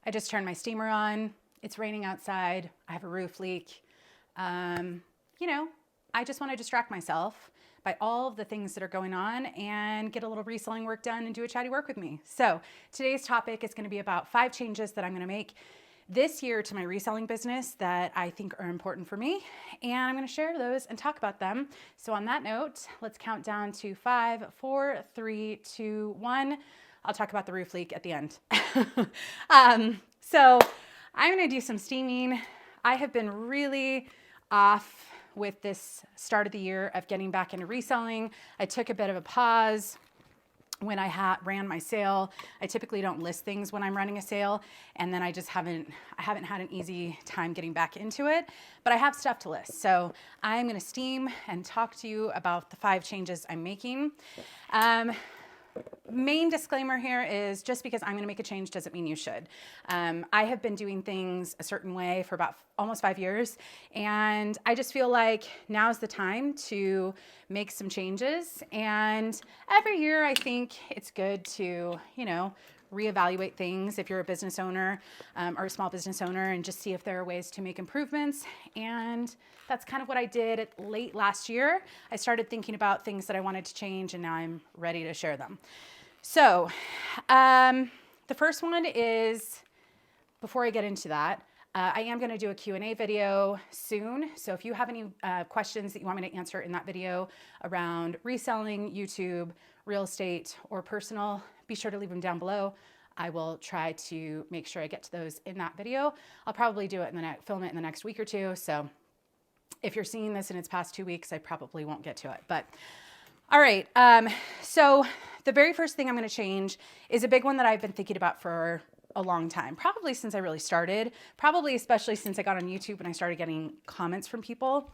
I just turned my steamer on. It's raining outside. I have a roof leak. You know, I just want to distract myself by all of the things that are going on and get a little reselling work done and do a chatty work with me. So today's topic is going to be about 5 changes that I'm going to make this year to my reselling business that I think are important for me. And I'm going to share those and talk about them. So on that note, let's count down to 5, 4, 3, 2, 1. I'll talk about the roof leak at the end. So I'm going to do some steaming. I have been really off with this start of the year of getting back into reselling. I took a bit of a pause when I ran my sale. I typically don't list things when I'm running a sale, and then I haven't had an easy time getting back into it, but I have stuff to list. So I'm going to steam and talk to you about the 5 changes I'm making. Main disclaimer here is just because I'm going to make a change doesn't mean you should. I have been doing things a certain way for about almost 5 years, and I just feel like now's the time to make some changes. And every year I think it's good to, reevaluate things if you're a business owner or a small business owner, and just see if there are ways to make improvements. And that's kind of what I did late last year. I started thinking about things that I wanted to change, and now I'm ready to share them. So the first one is, before I get into that, I am going to do a Q&A video soon. So if you have any questions that you want me to answer in that video around reselling, YouTube, real estate, or personal, be sure to leave them down below. I will try to make sure I get to those in that video. I'll probably do it film it in the next week or two. So if you're seeing this in its past 2 weeks, I probably won't get to it. But all right. So the very first thing I'm going to change is a big one that I've been thinking about for a long time, probably since I really started, probably especially since I got on YouTube and I started getting comments from people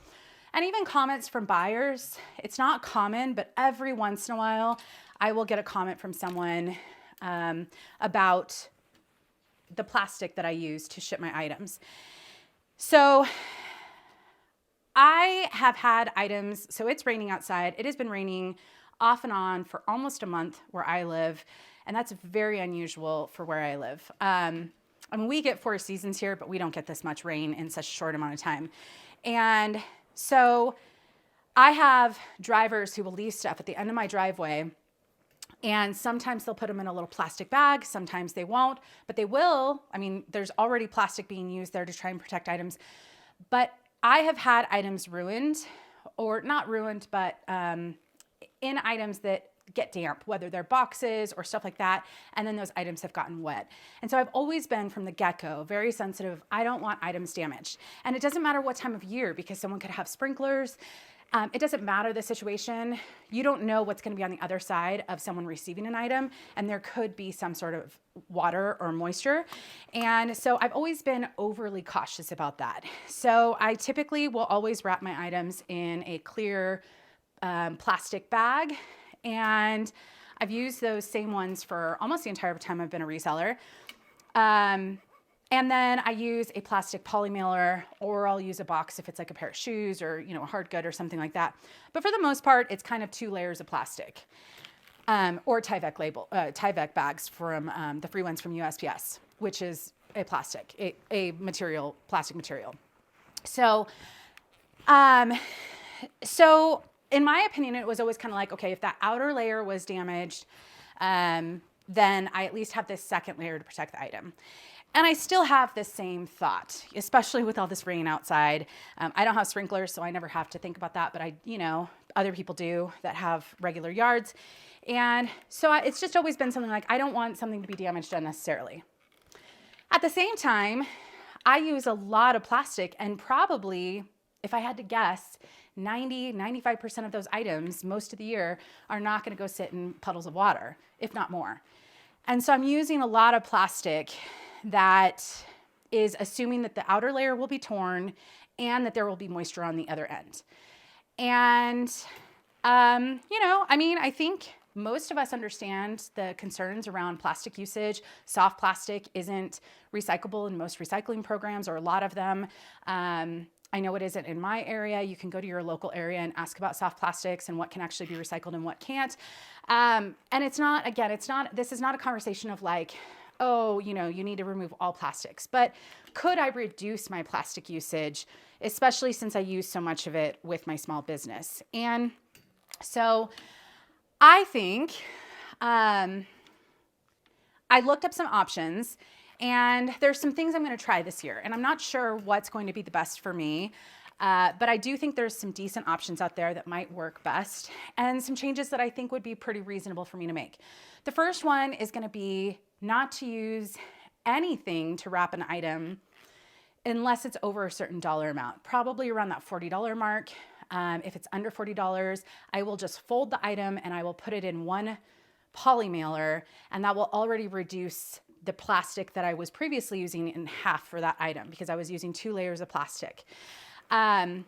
and even comments from buyers. It's not common, but every once in a while I will get a comment from someone about the plastic that I use to ship my items. So I have had items, so it's raining outside. It has been raining off and on for almost a month where I live, and that's very unusual for where I live. We get 4 seasons here, but we don't get this much rain in such a short amount of time. And so I have drivers who will leave stuff at the end of my driveway, and sometimes they'll put them in a little plastic bag, sometimes they won't, but they will. There's already plastic being used there to try and protect items, but I have had items ruined, or not ruined, but in items that get damp, whether they're boxes or stuff like that, and then those items have gotten wet. And so I've always been, from the get-go, very sensitive. I don't want items damaged. And it doesn't matter what time of year, because someone could have sprinklers. It doesn't matter the situation. You don't know what's going to be on the other side of someone receiving an item, and there could be some sort of water or moisture. And so I've always been overly cautious about that. So I typically will always wrap my items in a clear plastic bag, and I've used those same ones for almost the entire time I've been a reseller. And then I use a plastic poly mailer, or I'll use a box if it's like a pair of shoes or, a hard good or something like that. But for the most part, it's kind of 2 layers of plastic, or Tyvek bags from the free ones from USPS, which is a plastic material. So, in my opinion, it was always kind of like, okay, if that outer layer was damaged, then I at least have this second layer to protect the item. And I still have the same thought, especially with all this rain outside. I don't have sprinklers, so I never have to think about that, but other people do that have regular yards. And so it's just always been something like, I don't want something to be damaged unnecessarily. At the same time, I use a lot of plastic, and probably, if I had to guess, 95% of those items most of the year are not going to go sit in puddles of water, if not more. And so I'm using a lot of plastic that is assuming that the outer layer will be torn and that there will be moisture on the other end. And, I think most of us understand the concerns around plastic usage. Soft plastic isn't recyclable in most recycling programs, or a lot of them. I know it isn't in my area. You can go to your local area and ask about soft plastics and what can actually be recycled and what can't. And this is not a conversation of like, oh, you know, you need to remove all plastics. But could I reduce my plastic usage, especially since I use so much of it with my small business? And so I think I looked up some options, and there's some things I'm going to try this year, and I'm not sure what's going to be the best for me. But I do think there's some decent options out there that might work best, and some changes that I think would be pretty reasonable for me to make. The first one is going to be not to use anything to wrap an item unless it's over a certain dollar amount, probably around that $40 mark. If it's under $40, I will just fold the item and I will put it in one poly mailer, and that will already reduce the plastic that I was previously using in half for that item, because I was using 2 layers of plastic. And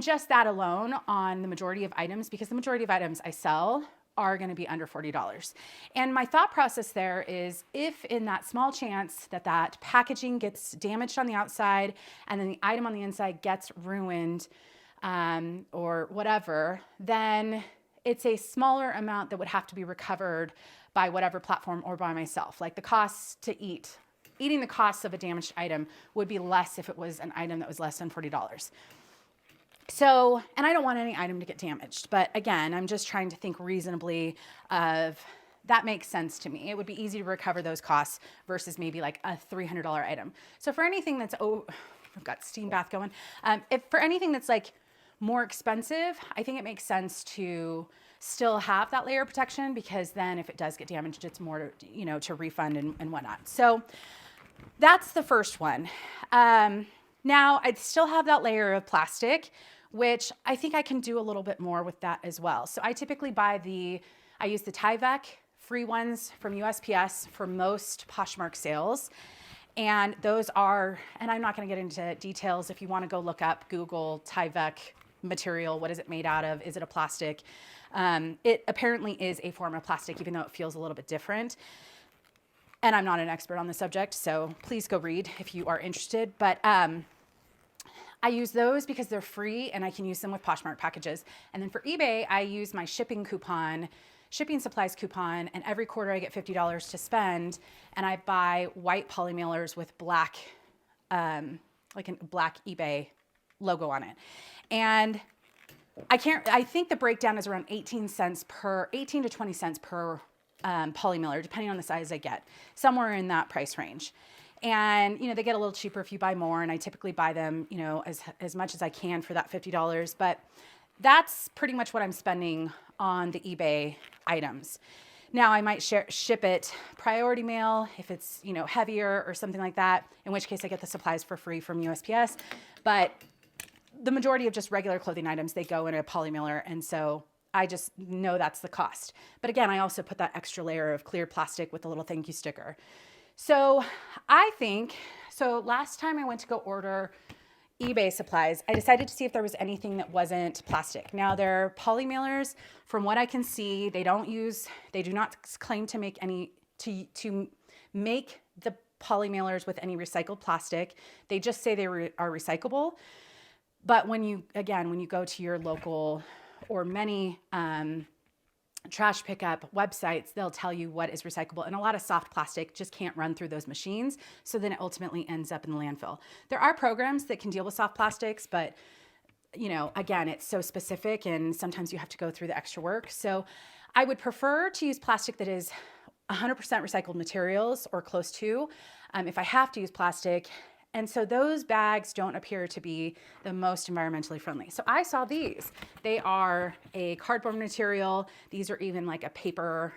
just that alone on the majority of items, because the majority of items I sell are going to be under $40. And my thought process there is, if in that small chance that that packaging gets damaged on the outside and then the item on the inside gets ruined, or whatever, then it's a smaller amount that would have to be recovered by whatever platform or by myself. Like the cost to eating the cost of a damaged item would be less if it was an item that was less than $40. So, and I don't want any item to get damaged, but again, I'm just trying to think reasonably of that makes sense to me. It would be easy to recover those costs versus maybe like a $300 item. So for anything that's, I've got steam bath going. If for anything that's like more expensive, I think it makes sense to still have that layer of protection, because then if it does get damaged, it's more to, you know, to refund and whatnot. So that's the first one. Now I'd still have that layer of plastic, which I think I can do a little bit more with that as well. So I typically I use the Tyvek free ones from USPS for most Poshmark sales. And those are, and I'm not going to get into details. If you want to go look up, Google Tyvek material, what is it made out of? Is it a plastic? It apparently is a form of plastic, even though it feels a little bit different. And I'm not an expert on the subject, so please go read if you are interested. But I use those because they're free and I can use them with Poshmark packages. And then for eBay, I use my shipping supplies coupon, and every quarter I get $50 to spend, and I buy white poly mailers with black, like a black eBay logo on it. And I think the breakdown is around 18 to 20 cents per poly mailer, depending on the size I get, somewhere in that price range. And, you know, they get a little cheaper if you buy more, and I typically buy them, you know, as much as I can for that $50, but that's pretty much what I'm spending on the eBay items. Now I might ship it priority mail if it's, you know, heavier or something like that, in which case I get the supplies for free from USPS. But the majority of just regular clothing items, they go in a poly mailer, and so I just know that's the cost. But again, I also put that extra layer of clear plastic with a little thank you sticker. So I think, last time I went to go order eBay supplies, I decided to see if there was anything that wasn't plastic. Now their poly mailers, from what I can see, they do not claim to make to make the poly mailers with any recycled plastic. They just say they are recyclable. But when you go to your local or many trash pickup websites, they'll tell you what is recyclable, and a lot of soft plastic just can't run through those machines. So then it ultimately ends up in the landfill. There are programs that can deal with soft plastics, but you know, again, it's so specific and sometimes you have to go through the extra work. So I would prefer to use plastic that is 100% recycled materials or close to, if I have to use plastic. And so those bags don't appear to be the most environmentally friendly. So I saw these. They are a cardboard material. These are even like a paper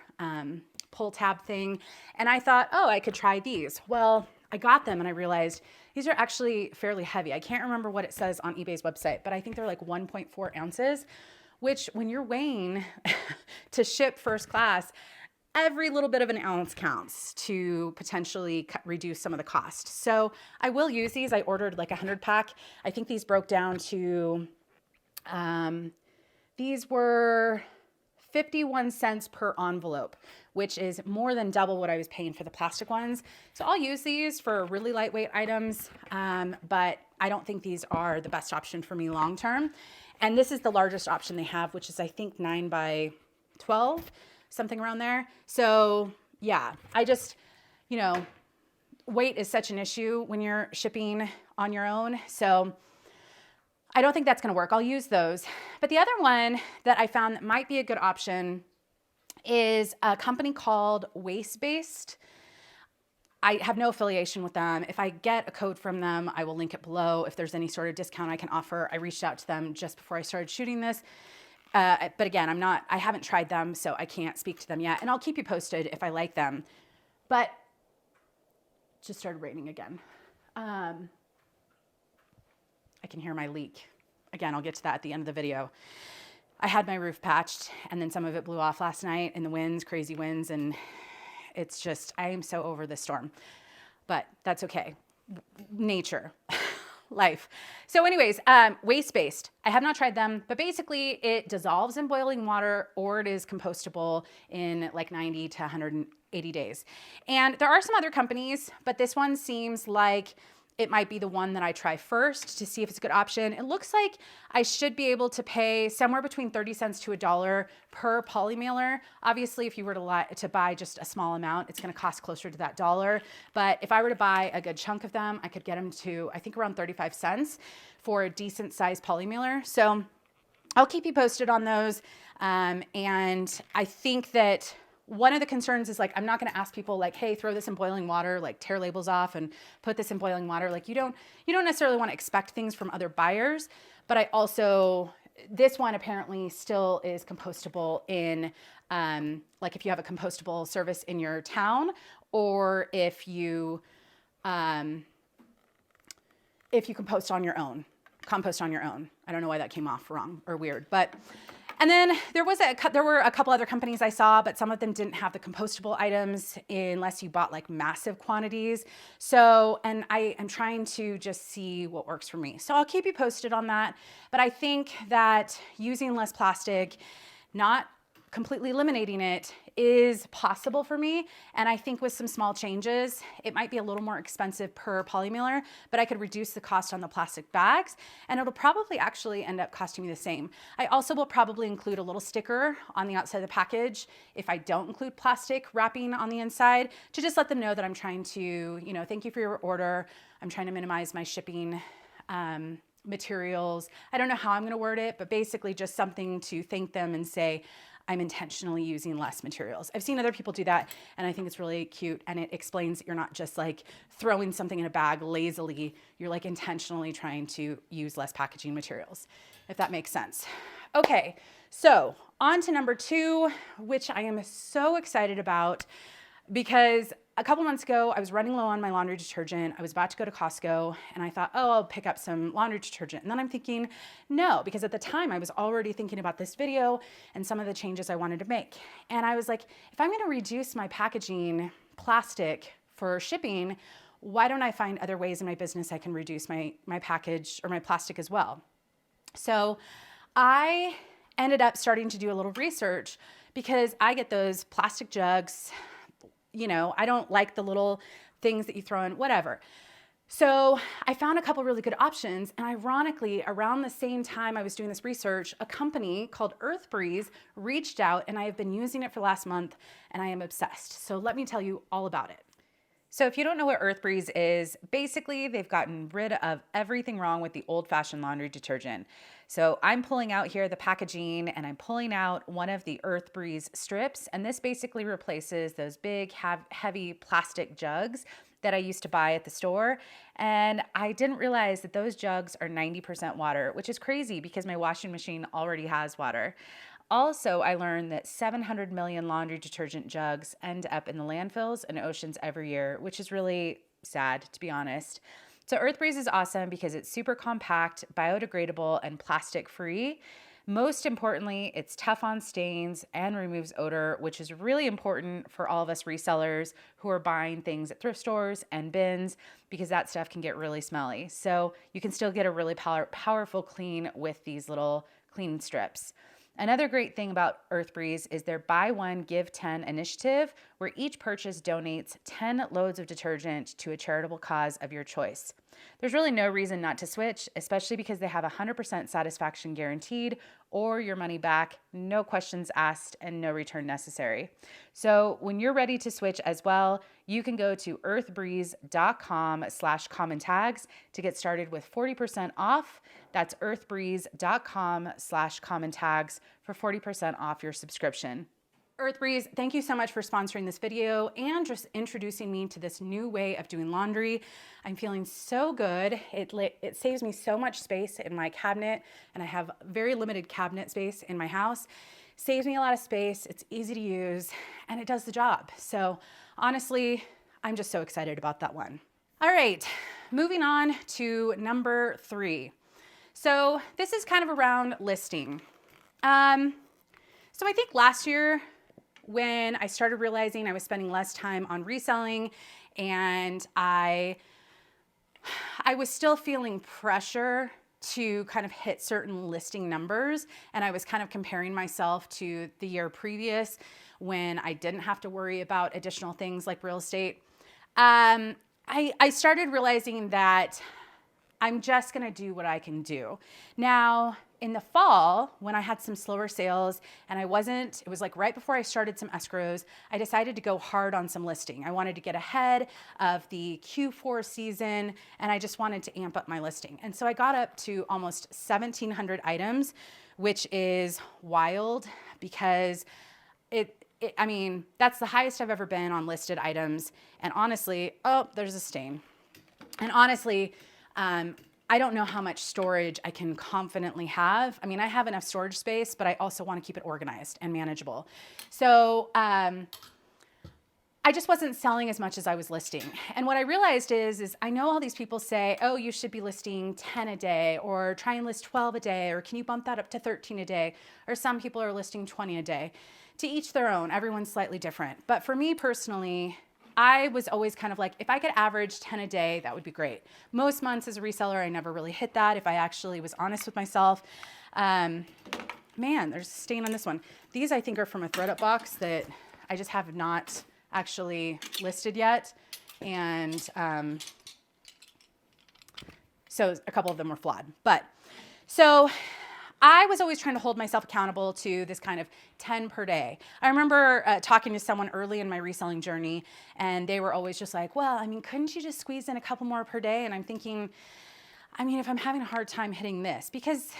pull tab thing. And I thought, oh, I could try these. Well, I got them and I realized these are actually fairly heavy. I can't remember what it says on eBay's website, but I think they're like 1.4 ounces, which when you're weighing to ship first class, every little bit of an ounce counts to potentially reduce some of the cost. So I will use these. I ordered like 100 pack. I think these broke down to, these were 51 cents per envelope, which is more than double what I was paying for the plastic ones. So I'll use these for really lightweight items, but I don't think these are the best option for me long-term. And this is the largest option they have, which is I think 9 by 12. Something around there. So yeah, you know, weight is such an issue when you're shipping on your own. So I don't think that's going to work. I'll use those. But the other one that I found that might be a good option is a company called Waste-Based. I have no affiliation with them. If I get a code from them, I will link it below. If there's any sort of discount I can offer, I reached out to them just before I started shooting this. But again, I haven't tried them, so I can't speak to them yet. And I'll keep you posted if I like them. But it just started raining again. I can hear my leak. Again, I'll get to that at the end of the video. I had my roof patched and then some of it blew off last night in the winds, crazy winds, and it's just, I am so over this storm, but that's okay. Nature, life. So anyways, Waste-Based. I have not tried them, but basically it dissolves in boiling water or it is compostable in like 90 to 180 days. And there are some other companies, but this one seems like it might be the one that I try first to see if it's a good option. It looks like I should be able to pay somewhere between 30 cents to $1 per poly mailer. Obviously, if you were to buy just a small amount, it's gonna cost closer to that $1. But if I were to buy a good chunk of them, I could get them to, I think, around 35 cents for a decent sized poly mailer. So I'll keep you posted on those. And I think that one of the concerns is like, I'm not going to ask people like, hey, throw this in boiling water, like tear labels off and put this in boiling water. Like you don't necessarily want to expect things from other buyers, but I also, this one apparently still is compostable in, like if you have a compostable service in your town, or if you compost on your own. I don't know why that came off wrong or weird, but and then there were a couple other companies I saw, but some of them didn't have the compostable items unless you bought like massive quantities. So, and I am trying to just see what works for me. So I'll keep you posted on that. But I think that using less plastic, not completely eliminating it, is possible for me. And I think with some small changes, it might be a little more expensive per poly mailer, but I could reduce the cost on the plastic bags and it'll probably actually end up costing me the same. I also will probably include a little sticker on the outside of the package if I don't include plastic wrapping on the inside, to just let them know that I'm trying to, you know, thank you for your order. I'm trying to minimize my shipping materials. I don't know how I'm going to word it, but basically just something to thank them and say, I'm intentionally using less materials. I've seen other people do that and I think it's really cute, and it explains that you're not just like throwing something in a bag lazily, you're like intentionally trying to use less packaging materials, if that makes sense. Okay, so on to number 2, which I am so excited about because a couple months ago, I was running low on my laundry detergent. I was about to go to Costco and I thought, oh, I'll pick up some laundry detergent. And then I'm thinking, no, because at the time I was already thinking about this video and some of the changes I wanted to make. And I was like, if I'm gonna reduce my packaging plastic for shipping, why don't I find other ways in my business I can reduce my package or my plastic as well? So I ended up starting to do a little research because I get those plastic jugs. You know, I don't like the little things that you throw in, whatever. So I found a couple really good options. And ironically, around the same time I was doing this research, a company called EarthBreeze reached out and I have been using it for the last month and I am obsessed. So let me tell you all about it. So if you don't know what EarthBreeze is, basically they've gotten rid of everything wrong with the old-fashioned laundry detergent. So I'm pulling out here the packaging and I'm pulling out one of the EarthBreeze strips, and this basically replaces those big, heavy plastic jugs that I used to buy at the store. And I didn't realize that those jugs are 90% water, which is crazy because my washing machine already has water. Also, I learned that 700 million laundry detergent jugs end up in the landfills and oceans every year, which is really sad, to be honest. So EarthBreeze is awesome because it's super compact, biodegradable, and plastic-free. Most importantly, it's tough on stains and removes odor, which is really important for all of us resellers who are buying things at thrift stores and bins, because that stuff can get really smelly. So you can still get a really powerful clean with these little clean strips. Another great thing about EarthBreeze is their Buy One, Give 10 initiative, where each purchase donates 10 loads of detergent to a charitable cause of your choice. There's really no reason not to switch, especially because they have 100% satisfaction guaranteed or your money back, no questions asked, and no return necessary. So when you're ready to switch as well, you can go to earthbreeze.com/COMMONTAGS to get started with 40% off. That's earthbreeze.com/COMMONTAGS for 40% off your subscription. EarthBreeze, thank you so much for sponsoring this video and just introducing me to this new way of doing laundry. I'm feeling so good. It saves me so much space in my cabinet, and I have very limited cabinet space in my house. Saves me a lot of space, it's easy to use, and it does the job. So honestly, I'm just so excited about that one. All right, moving on to number 3. So this is kind of around listing. So I think last year, when I started realizing I was spending less time on reselling, and I was still feeling pressure to kind of hit certain listing numbers, and I was kind of comparing myself to the year previous when I didn't have to worry about additional things like real estate. I started realizing that I'm just gonna do what I can do. Now, in the fall, when I had some slower sales and it was like right before I started some escrows, I decided to go hard on some listing. I wanted to get ahead of the Q4 season, and I just wanted to amp up my listing. And so I got up to almost 1,700 items, which is wild because I mean, that's the highest I've ever been on listed items. And honestly, oh, there's a stain. And honestly, I don't know how much storage I can confidently have. I mean, I have enough storage space, but I also want to keep it organized and manageable. So I just wasn't selling as much as I was listing. And what I realized is I know all these people say, oh, you should be listing 10 a day, or try and list 12 a day, or can you bump that up to 13 a day? Or some people are listing 20 a day. To each their own, everyone's slightly different. But for me personally, I was always kind of like, if I could average 10 a day, that would be great. Most months as a reseller, I never really hit that if I actually was honest with myself. Man, there's a stain on this one. These I think are from a ThredUp box that I just have not actually listed yet. And so a couple of them were flawed. But so I was always trying to hold myself accountable to this kind of 10 per day. I remember talking to someone early in my reselling journey, and they were always just like, well, I mean, couldn't you just squeeze in a couple more per day? And I'm thinking, I mean, if I'm having a hard time hitting this, because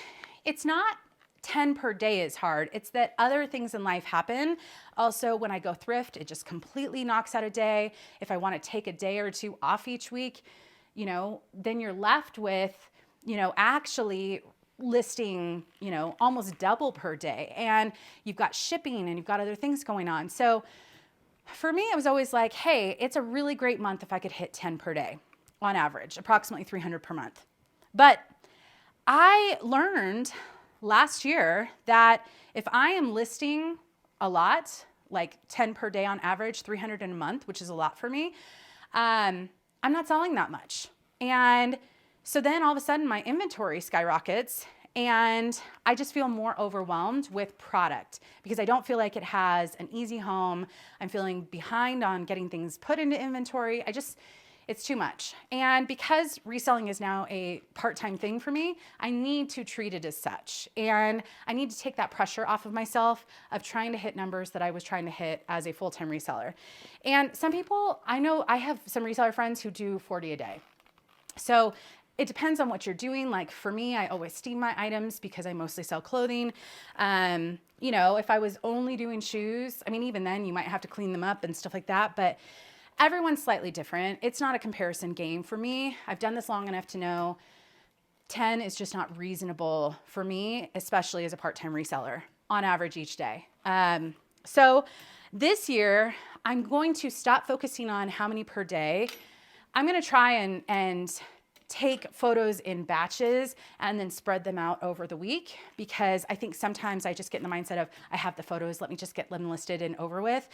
it's not 10 per day is hard. It's that other things in life happen. Also, when I go thrift, it just completely knocks out a day. If I want to take a day or two off each week, then you're left with, actually listing, almost double per day, and you've got shipping and you've got other things going on. So for me, it was always like, hey, it's a really great month if I could hit 10 per day on average, approximately 300 per month. But I learned last year that if I am listing a lot, like 10 per day on average, 300 in a month, which is a lot for me, I'm not selling that much. And so then all of a sudden my inventory skyrockets, and I just feel more overwhelmed with product because I don't feel like it has an easy home. I'm feeling behind on getting things put into inventory. It's too much. And because reselling is now a part-time thing for me, I need to treat it as such. And I need to take that pressure off of myself of trying to hit numbers that I was trying to hit as a full-time reseller. And some people, I know I have some reseller friends who do 40 a day. So it depends on what you're doing. Like for me, I always steam my items because I mostly sell clothing. If I was only doing shoes, I mean, even then you might have to clean them up and stuff like that, but everyone's slightly different. It's not a comparison game for me. I've done this long enough to know 10 is just not reasonable for me, especially as a part-time reseller on average each day. So this year, I'm going to stop focusing on how many per day. I'm going to try and take photos in batches and then spread them out over the week, because I think sometimes I just get in the mindset of I have the photos, let me just get them listed and over with.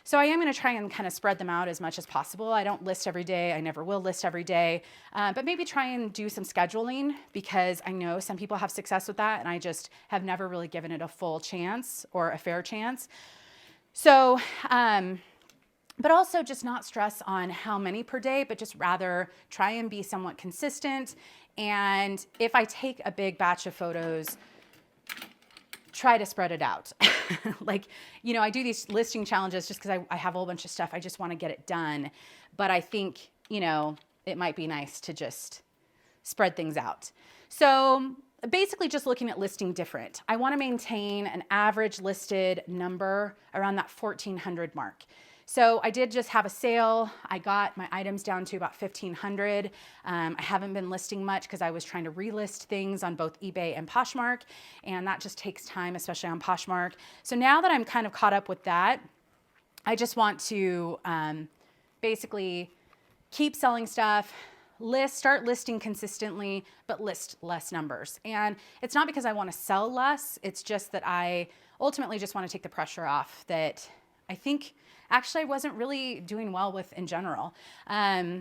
So I am going to try and kind of spread them out as much as possible. I don't list every day. I never will list every day, but maybe try and do some scheduling, because I know some people have success with that and I just have never really given it a full chance or a fair chance. So, but also just not stress on how many per day, but just rather try and be somewhat consistent. And if I take a big batch of photos, try to spread it out. Like, you know, I do these listing challenges just because I have a whole bunch of stuff. I just want to get it done. But I think, you know, it might be nice to just spread things out. So basically just looking at listing different. I want to maintain an average listed number around that 1,400 mark. So I did just have a sale. I got my items down to about 1,500. I haven't been listing much because I was trying to relist things on both eBay and Poshmark, and that just takes time, especially on Poshmark. So now that I'm kind of caught up with that, I just want to basically keep selling stuff, start listing consistently, but list less numbers. And it's not because I want to sell less. It's just that I ultimately just want to take the pressure off that I think actually I wasn't really doing well with in general.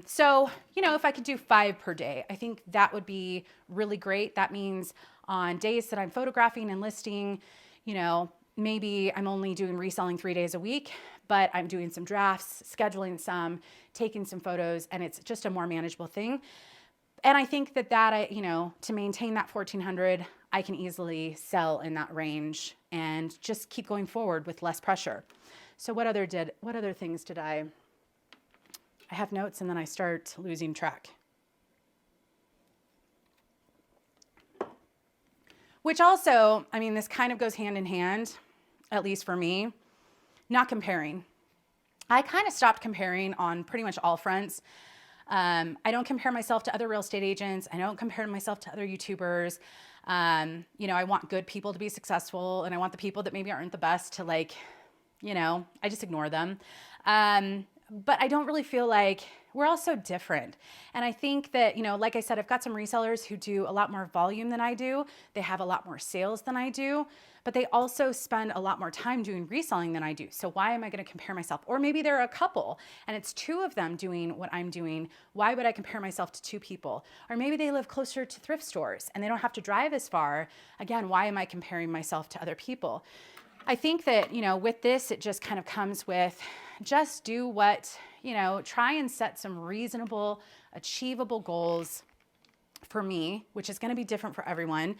So, you know, if I could do 5 per day, I think that would be really great. That means on days that I'm photographing and listing, you know, maybe I'm only doing reselling 3 days a week, but I'm doing some drafts, scheduling some, taking some photos, and it's just a more manageable thing. And I think that you know, to maintain that 1,400, I can easily sell in that range and just keep going forward with less pressure. So what other things did I have notes and then I start losing track. Which also, I mean, this kind of goes hand in hand, at least for me, not comparing. I kind of stopped comparing on pretty much all fronts. I don't compare myself to other real estate agents. I don't compare myself to other YouTubers. You know, I want good people to be successful, and I want the people that maybe aren't the best to, like, you know, I just ignore them. But I don't really feel like we're all so different. And I think that, you know, like I said, I've got some resellers who do a lot more volume than I do. They have a lot more sales than I do, but they also spend a lot more time doing reselling than I do. So why am I going to compare myself? Or maybe there are a couple and it's 2 of them doing what I'm doing. Why would I compare myself to 2 people? Or maybe they live closer to thrift stores and they don't have to drive as far. Again, why am I comparing myself to other people? I think that, you know, with this, it just kind of comes with just do what, you know, try and set some reasonable, achievable goals for me, which is going to be different for everyone.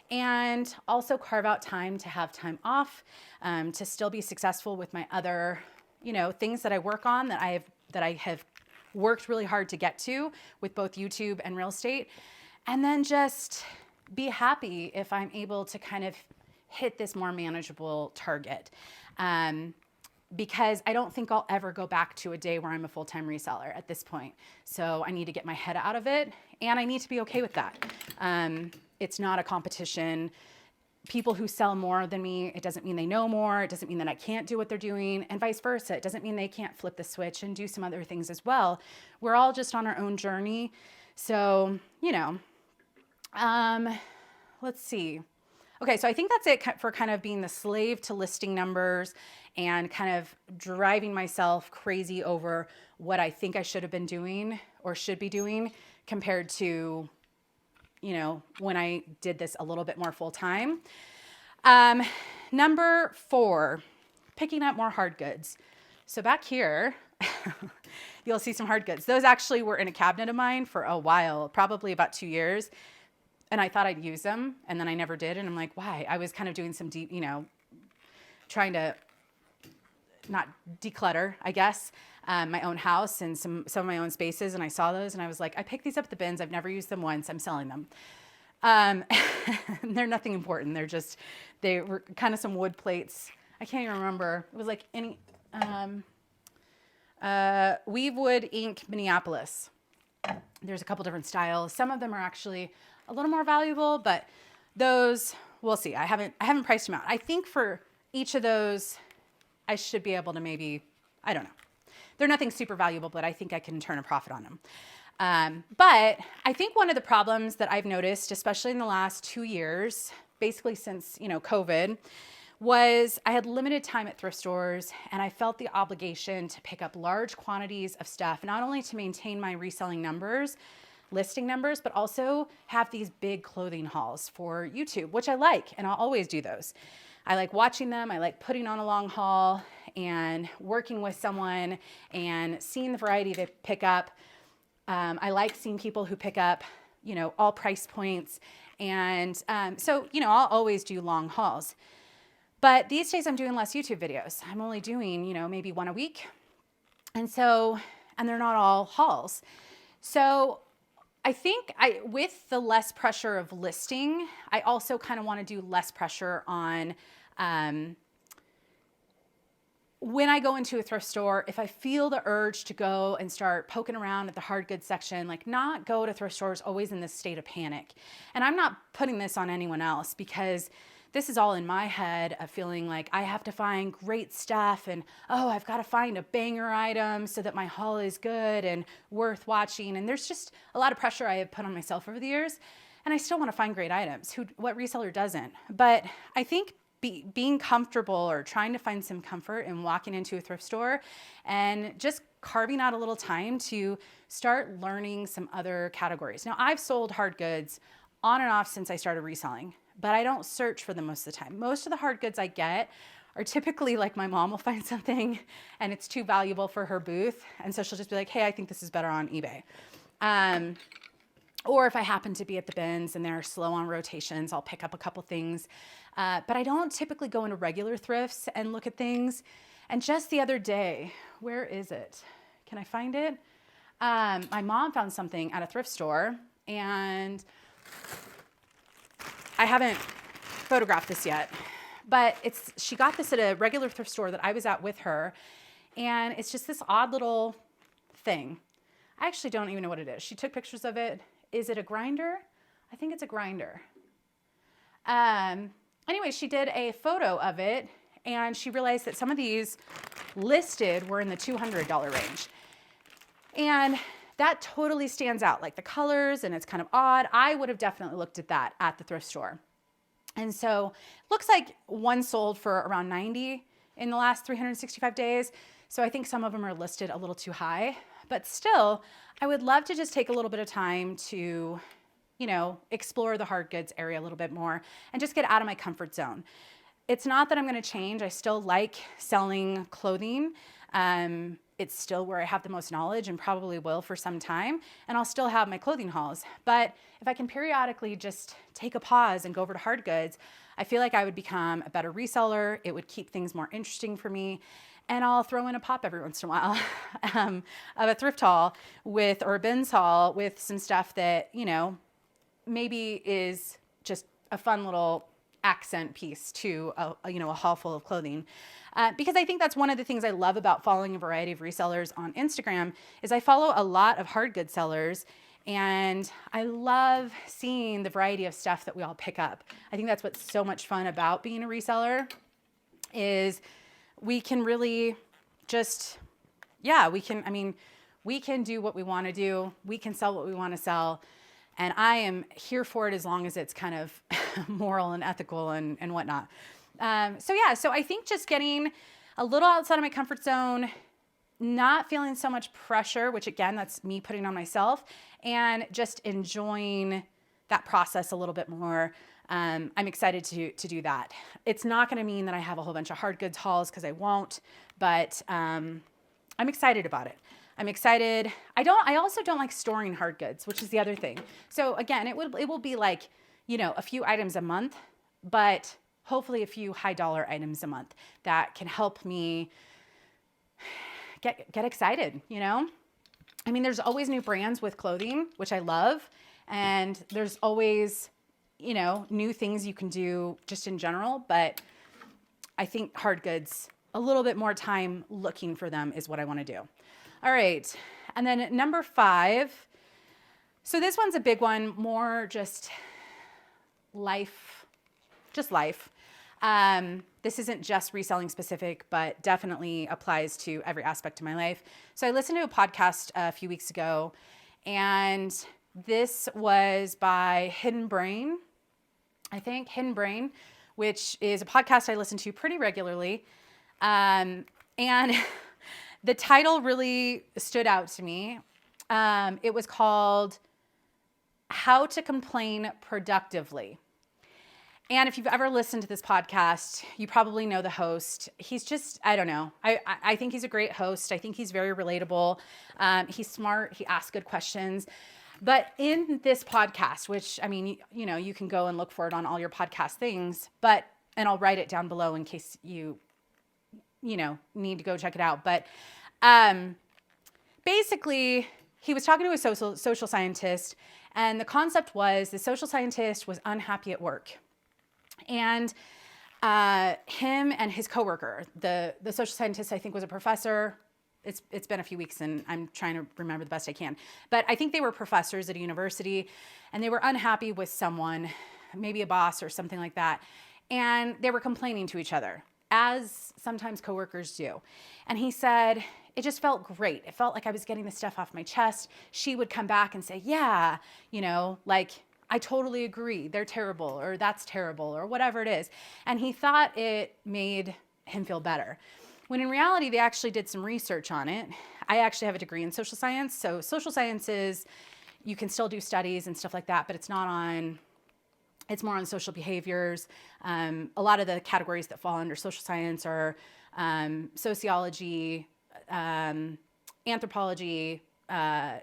And also carve out time to have time off, to still be successful with my other, you know, things that I work on that I have worked really hard to get to with both YouTube and real estate. And then just be happy if I'm able to kind of hit this more manageable target. Because I don't think I'll ever go back to a day where I'm a full-time reseller at this point. So I need to get my head out of it, and I need to be okay with that. It's not a competition. People who sell more than me, it doesn't mean they know more. It doesn't mean that I can't do what they're doing, and vice versa. It doesn't mean they can't flip the switch and do some other things as well. We're all just on our own journey. So, you know, let's see. Okay, so I think that's it for kind of being the slave to listing numbers and kind of driving myself crazy over what I think I should have been doing or should be doing compared to, you know, when I did this a little bit more full time. Number 4, picking up more hard goods. So back here, you'll see some hard goods. Those actually were in a cabinet of mine for a while, probably about 2 years. And I thought I'd use them, and then I never did. And I'm like, why? I was kind of doing some deep, you know, trying to not declutter, I guess, my own house and some of my own spaces. And I saw those, and I was like, I picked these up at the bins. I've never used them once. I'm selling them. They're nothing important. They were kind of some wood plates. I can't even remember. It was like any Weavewood Inc. Minneapolis. There's a couple different styles. Some of them are actually a little more valuable, but those, we'll see. I haven't priced them out. I think for each of those, I should be able to maybe, I don't know. They're nothing super valuable, but I think I can turn a profit on them. But I think one of the problems that I've noticed, especially in the last 2 years, basically since, you know, COVID, was I had limited time at thrift stores, and I felt the obligation to pick up large quantities of stuff, not only to maintain my reselling numbers, listing numbers, but also have these big clothing hauls for YouTube, which I like, and I'll always do those. I like watching them. I like putting on a long haul and working with someone and seeing the variety they pick up. I like seeing people who pick up, you know, all price points. And so, you know, I'll always do long hauls. But these days I'm doing less YouTube videos. I'm only doing, maybe one a week. And they're not all hauls. So I think with the less pressure of listing, I also kind of want to do less pressure on, when I go into a thrift store, if I feel the urge to go and start poking around at the hard goods section, like not go to thrift stores always in this state of panic. And I'm not putting this on anyone else, because this is all in my head of feeling like I have to find great stuff and, I've got to find a banger item so that my haul is good and worth watching. And there's just a lot of pressure I have put on myself over the years. And I still want to find great items. What reseller doesn't? But I think being comfortable or trying to find some comfort in walking into a thrift store and just carving out a little time to start learning some other categories. Now, I've sold hard goods on and off since I started reselling, but I don't search for them most of the time. Most of the hard goods I get are typically like my mom will find something and it's too valuable for her booth. And so she'll just be like, hey, I think this is better on eBay. Or if I happen to be at the bins and they're slow on rotations, I'll pick up a couple things. But I don't typically go into regular thrifts and look at things. And just the other day, where is it? Can I find it? My mom found something at a thrift store, and I haven't photographed this yet, but she got this at a regular thrift store that I was at with her. And it's just this odd little thing. I actually don't even know what it is. She took pictures of it. Is it a grinder? I think it's a grinder. Anyway, she did a photo of it, and she realized that some of these listed were in the $200 range. And that totally stands out, like the colors, and it's kind of odd. I would have definitely looked at that at the thrift store. And so looks like one sold for around 90 in the last 365 days. So I think some of them are listed a little too high, but still, I would love to just take a little bit of time to, explore the hard goods area a little bit more and just get out of my comfort zone. It's not that I'm going to change. I still like selling clothing. It's still where I have the most knowledge and probably will for some time. And I'll still have my clothing hauls. But if I can periodically just take a pause and go over to hard goods, I feel like I would become a better reseller. It would keep things more interesting for me. And I'll throw in a pop every once in a while of a thrift haul or a bins haul with some stuff that, maybe is just a fun little accent piece to a haul full of clothing. Because I think that's one of the things I love about following a variety of resellers on Instagram is I follow a lot of hard goods sellers, and I love seeing the variety of stuff that we all pick up. I think that's what's so much fun about being a reseller is we can really just, we can do what we want to do. We can sell what we want to sell. And I am here for it as long as it's kind of moral and ethical and whatnot. So I think just getting a little outside of my comfort zone, not feeling so much pressure, which again, that's me putting on myself, and just enjoying that process a little bit more. I'm excited to do that. It's not going to mean that I have a whole bunch of hard goods hauls, because I won't, but I'm excited about it. I'm excited. I also don't like storing hard goods, which is the other thing. So again, it will be like, a few items a month, but hopefully a few high dollar items a month that can help me get excited, there's always new brands with clothing, which I love. And there's always, new things you can do just in general. But I think hard goods, a little bit more time looking for them is what I want to do. All right. And then number 5. So this one's a big one, more just life. This isn't just reselling specific, but definitely applies to every aspect of my life. So I listened to a podcast a few weeks ago, and this was by Hidden Brain, which is a podcast I listen to pretty regularly. And the title really stood out to me. It was called How to Complain Productively. And if you've ever listened to this podcast, you probably know the host. He's just, I don't know. I think he's a great host. I think he's very relatable. He's smart. He asks good questions. But in this podcast, which, you can go and look for it on all your podcast things, but and I'll write it down below in case you need to go check it out. But basically, he was talking to a social scientist, and the concept was the social scientist was unhappy at work. And him and his coworker, the social scientist, I think, was a professor. It's been a few weeks and I'm trying to remember the best I can. But I think they were professors at a university, and they were unhappy with someone, maybe a boss or something like that. And they were complaining to each other, as sometimes coworkers do. And he said, it just felt great. It felt like I was getting the stuff off my chest. She would come back and say, yeah, like, I totally agree. They're terrible, or that's terrible, or whatever it is. And he thought it made him feel better. When in reality, they actually did some research on it. I actually have a degree in social science. So social sciences, you can still do studies and stuff like that, but it's more on social behaviors. A lot of the categories that fall under social science are sociology, anthropology,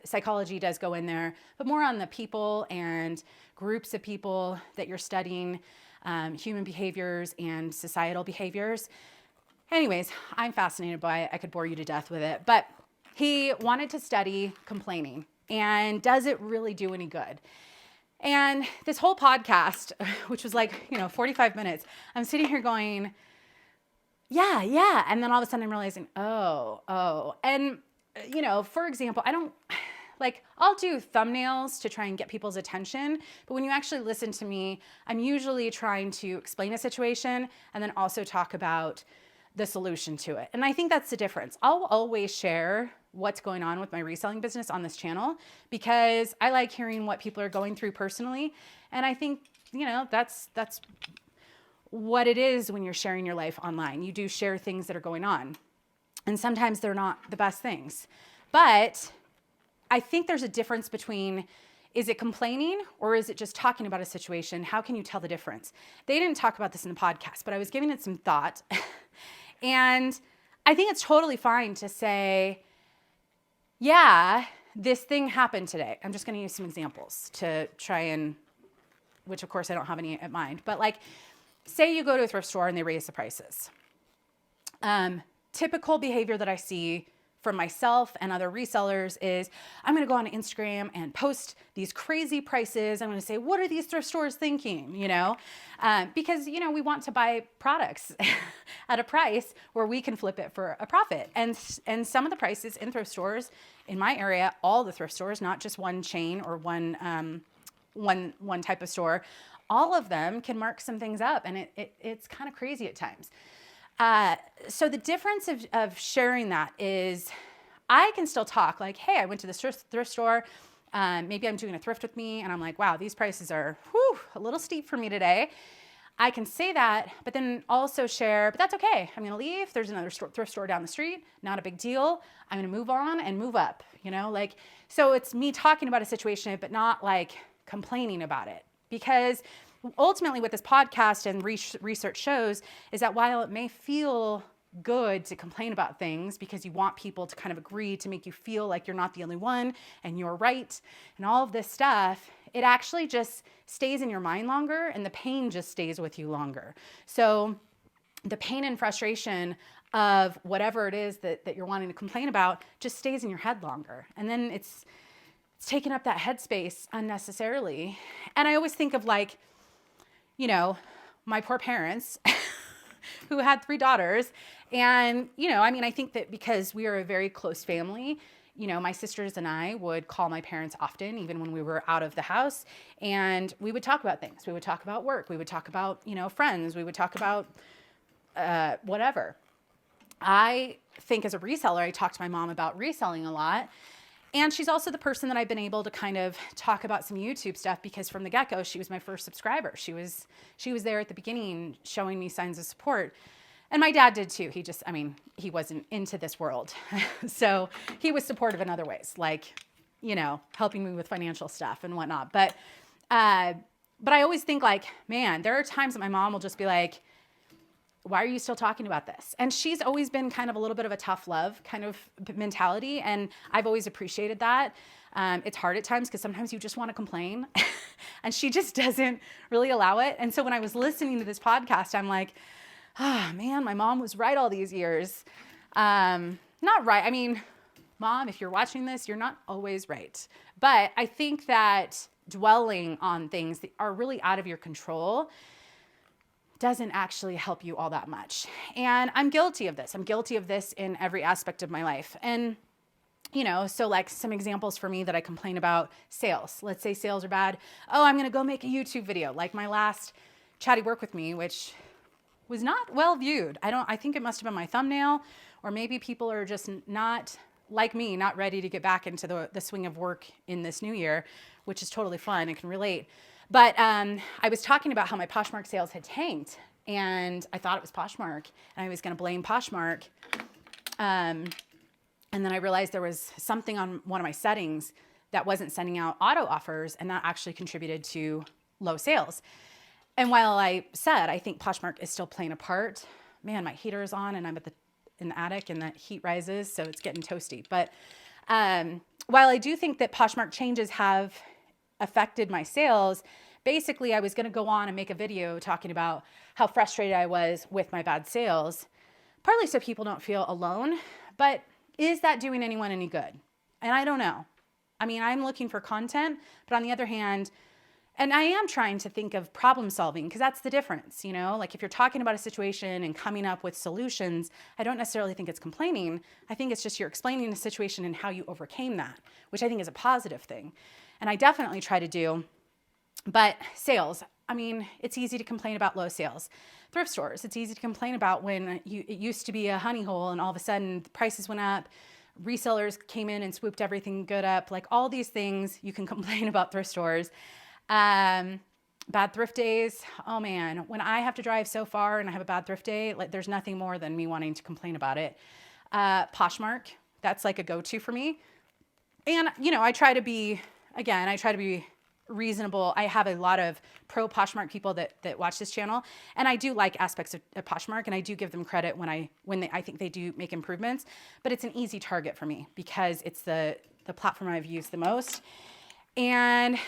psychology does go in there, but more on the people and groups of people that you're studying, human behaviors and societal behaviors. Anyways, I'm fascinated by it. I could bore you to death with it, but he wanted to study complaining, and does it really do any good? And this whole podcast, which was like, 45 minutes, I'm sitting here going, yeah. And then all of a sudden I'm realizing, oh. And, for example, I'll do thumbnails to try and get people's attention. But when you actually listen to me, I'm usually trying to explain a situation and then also talk about the solution to it. And I think that's the difference. I'll always share what's going on with my reselling business on this channel because I like hearing what people are going through personally. And I think, that's what it is when you're sharing your life online. You do share things that are going on. And sometimes they're not the best things. But I think there's a difference between, is it complaining or is it just talking about a situation? How can you tell the difference? They didn't talk about this in the podcast, but I was giving it some thought. And I think it's totally fine to say, yeah, this thing happened today. I'm just going to use some examples to try and, which of course I don't have any in mind, but say you go to a thrift store and they raise the prices. Typical behavior that I see from myself and other resellers is I'm going to go on Instagram and post these crazy prices. I'm going to say, what are these thrift stores thinking? Because, we want to buy products at a price where we can flip it for a profit. And some of the prices in thrift stores in my area, all the thrift stores, not just one chain or one type of store, all of them can mark some things up. And it's kind of crazy at times. So the difference of sharing that is I can still talk like, hey, I went to the thrift store. Maybe I'm doing a thrift with me and I'm like, wow, these prices are a little steep for me today. I can say that, but then also share, but that's okay. I'm going to leave. There's another thrift store down the street. Not a big deal. I'm going to move on and move up, so it's me talking about a situation, but not complaining about it, because ultimately what this podcast and research shows is that while it may feel good to complain about things because you want people to kind of agree to make you feel like you're not the only one and you're right and all of this stuff, it actually just stays in your mind longer and the pain just stays with you longer. So the pain and frustration of whatever it is that you're wanting to complain about just stays in your head longer. And then it's taking up that headspace unnecessarily. And I always think of my poor parents who had 3 daughters. And, I think that because we are a very close family, my sisters and I would call my parents often, even when we were out of the house, and we would talk about things. We would talk about work. We would talk about, friends. We would talk about whatever. I think as a reseller, I talk to my mom about reselling a lot. And she's also the person that I've been able to kind of talk about some YouTube stuff because from the get-go, she was my first subscriber. She was there at the beginning showing me signs of support. And my dad did too. He wasn't into this world. So he was supportive in other ways, helping me with financial stuff and whatnot. But I always think man, there are times that my mom will just be like, why are you still talking about this? And she's always been kind of a little bit of a tough love kind of mentality. And I've always appreciated that. It's hard at times because sometimes you just want to complain and she just doesn't really allow it. And so when I was listening to this podcast, I'm like, ah, man, my mom was right all these years. Not right. I mean, Mom, if you're watching this, you're not always right. But I think that dwelling on things that are really out of your control doesn't actually help you all that much. And I'm guilty of this. I'm guilty of this in every aspect of my life. And, you know, so like some examples for me that I complain about: sales. Let's say sales are bad. Oh, I'm going to go make a YouTube video. Like my last Chatty Work With Me, which was not well viewed. I think it must have been my thumbnail, or maybe people are just not like me, not ready to get back into the swing of work in this new year, which is totally fun. I can relate. But I was talking about how my Poshmark sales had tanked, and I thought it was Poshmark, and I was going to blame Poshmark. And then I realized there was something on one of my settings that wasn't sending out auto offers, and that actually contributed to low sales. And while I said I think Poshmark is still playing a part, man, my heater is on and I'm in the attic and that heat rises, so it's getting toasty. But while I do think that Poshmark changes have affected my sales, basically I was going to go on and make a video talking about how frustrated I was with my bad sales, partly so people don't feel alone. But is that doing anyone any good? And I don't know. I mean, I'm looking for content, but on the other hand, and I am trying to think of problem solving, because that's the difference, you know, like if you're talking about a situation and coming up with solutions, I don't necessarily think it's complaining. I think it's just you're explaining the situation and how you overcame that, which I think is a positive thing. And I definitely try to do. But sales, I mean, it's easy to complain about low sales. Thrift stores, it's easy to complain about when it used to be a honey hole and all of a sudden the prices went up. Resellers came in and swooped everything good up. Like all these things you can complain about thrift stores. Bad thrift days. Oh man, when I have to drive so far and I have a bad thrift day, like there's nothing more than me wanting to complain about it. Poshmark, that's like a go-to for me. And you know, I try to be reasonable. I have a lot of pro Poshmark people that watch this channel, and I do like aspects of Poshmark, and I do give them credit when I think they do make improvements. But it's an easy target for me because it's the platform I've used the most. And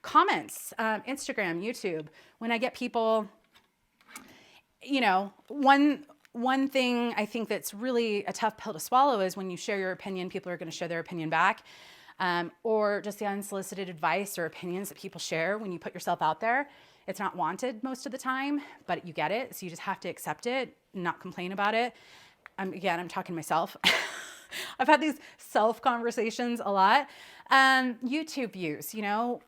comments, Instagram, YouTube, when I get people, you know, one thing I think that's really a tough pill to swallow is when you share your opinion, people are going to share their opinion back, or just the unsolicited advice or opinions that people share when you put yourself out there. It's not wanted most of the time, but you get it. So you just have to accept it and not complain about it. I'm talking to myself. I've had these self conversations a lot. YouTube views, you know,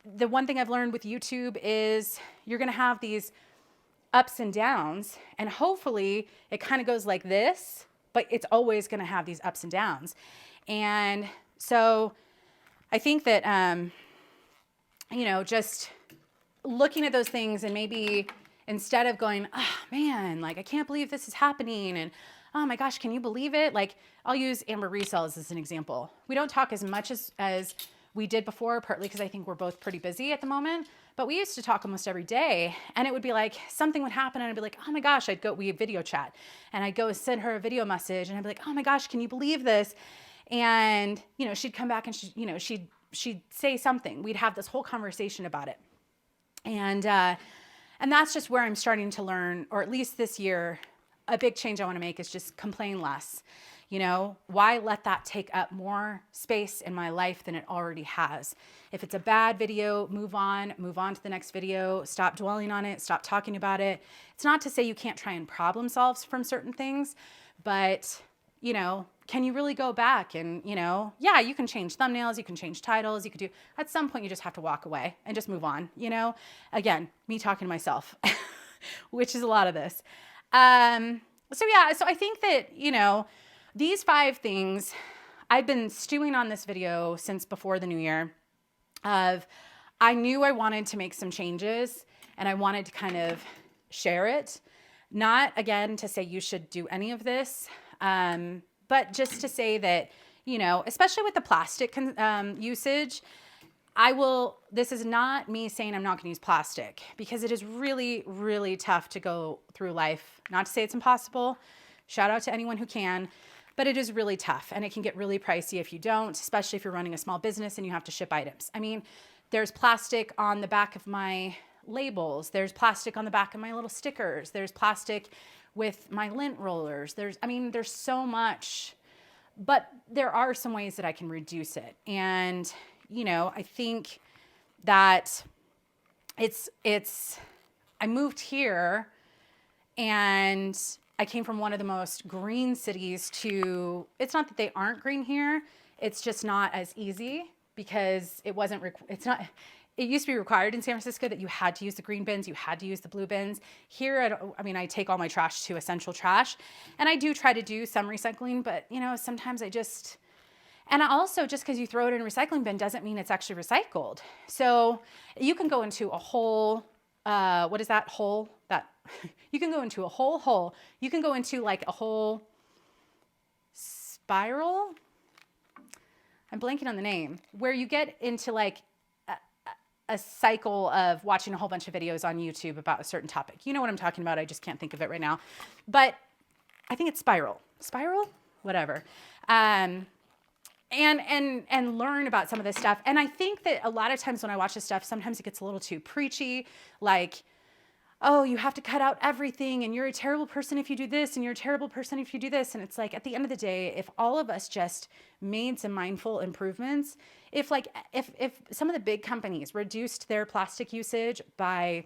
the one thing I've learned with YouTube is you're going to have these ups and downs, and hopefully it kind of goes like this, but it's always going to have these ups and downs. And so I think that, you know, just looking at those things and maybe instead of going, oh man, like I can't believe this is happening. And oh my gosh, can you believe it? Like I'll use Amber Resells as an example. We don't talk as much as we did before, partly because I think we're both pretty busy at the moment, but we used to talk almost every day, and it would be like something would happen and I'd be like, oh my gosh, we'd video chat and I'd go send her a video message and I'd be like, oh my gosh, can you believe this? And, you know, she'd come back and she'd say something. We'd have this whole conversation about it. And that's just where I'm starting to learn, or at least this year, a big change I want to make is just complain less. You know, why let that take up more space in my life than it already has? If it's a bad video, move on to the next video, stop dwelling on it, stop talking about it. It's not to say you can't try and problem solve from certain things, but, you know, can you really go back and, you know, yeah, you can change thumbnails, you can change titles, you could do, at some point you just have to walk away and just move on, you know? Again, me talking to myself, which is a lot of this. So I think that, you know, these 5 things, I've been stewing on this video since before the new year of I knew I wanted to make some changes and I wanted to kind of share it. Not again to say you should do any of this, but just to say that, you know, especially with the plastic usage, this is not me saying I'm not going to use plastic, because it is really, really tough to go through life. Not to say it's impossible. Shout out to anyone who can, but it is really tough, and it can get really pricey if you don't, especially if you're running a small business and you have to ship items. I mean, there's plastic on the back of my labels. There's plastic on the back of my little stickers. There's plastic with my lint rollers. There's so much, but there are some ways that I can reduce it. And, you know, I think that I moved here and I came from one of the most green cities to, it's not that they aren't green here. It's just not as easy because it used to be required in San Francisco that you had to use the green bins, you had to use the blue bins. Here, I take all my trash to essential trash, and I do try to do some recycling, but you know, sometimes and also just because you throw it in a recycling bin doesn't mean it's actually recycled. So you can go into a hole, what is that hole? You can go into a whole hole. You can go into like a whole spiral. I'm blanking on the name, where you get into like a cycle of watching a whole bunch of videos on YouTube about a certain topic. You know what I'm talking about. I just can't think of it right now, but I think it's spiral, whatever. And learn about some of this stuff. And I think that a lot of times when I watch this stuff, sometimes it gets a little too preachy, like, oh, you have to cut out everything and you're a terrible person if you do this and you're a terrible person if you do this. And it's like, at the end of the day, if all of us just made some mindful improvements, if some of the big companies reduced their plastic usage by